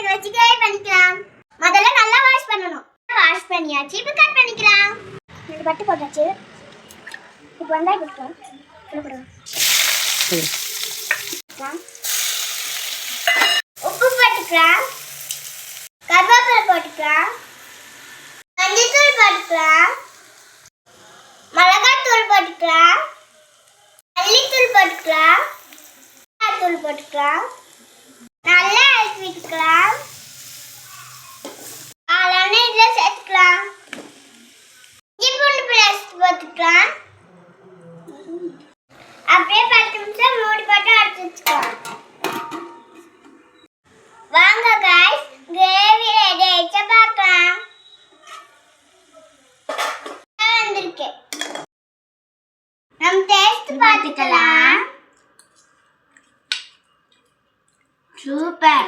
வச்சு கிரேவி பண்ணிக்கலாம். முதல்ல நல்லா வாஷ் பண்ணனும். வாஷ் பண்ணியாச்சு. இப்போ கட் பண்ணிக்கலாம். இது பட்டு போட்டாச்சு. இப்போ வெங்காயம் போட்டுக்கலாம். உப்பு போட்டுக்கலாம். கருவேப்பிலை போட்டுக்கலாம். மஞ்சள்தூள் போட்டுக்கலாம். மிளகாய்த்தூள் போட்டுக்கலாம். மல்லித்தூள் போட்டுக்கலாம். தூள் போட்டுக்கலாம். நல்லா அரைச்சு விட்டுக்கலாம். அதனால இதில் சேர்த்துக்கலாம். இஞ்சி பூண்டு பேஸ்ட் போட்டுக்கலாம். அப்படியே 10 நிமிஷம் மூடி போட்டு அரைச்சு வச்சுக்கலாம். வாங்க गाइस, கிரேவி ரெடி ஆயிடுச்சு பார்க்கலாம். வந்திருக்கு. நம்ம டேஸ்ட் பார்த்துக்கலாம். சூப்பர்.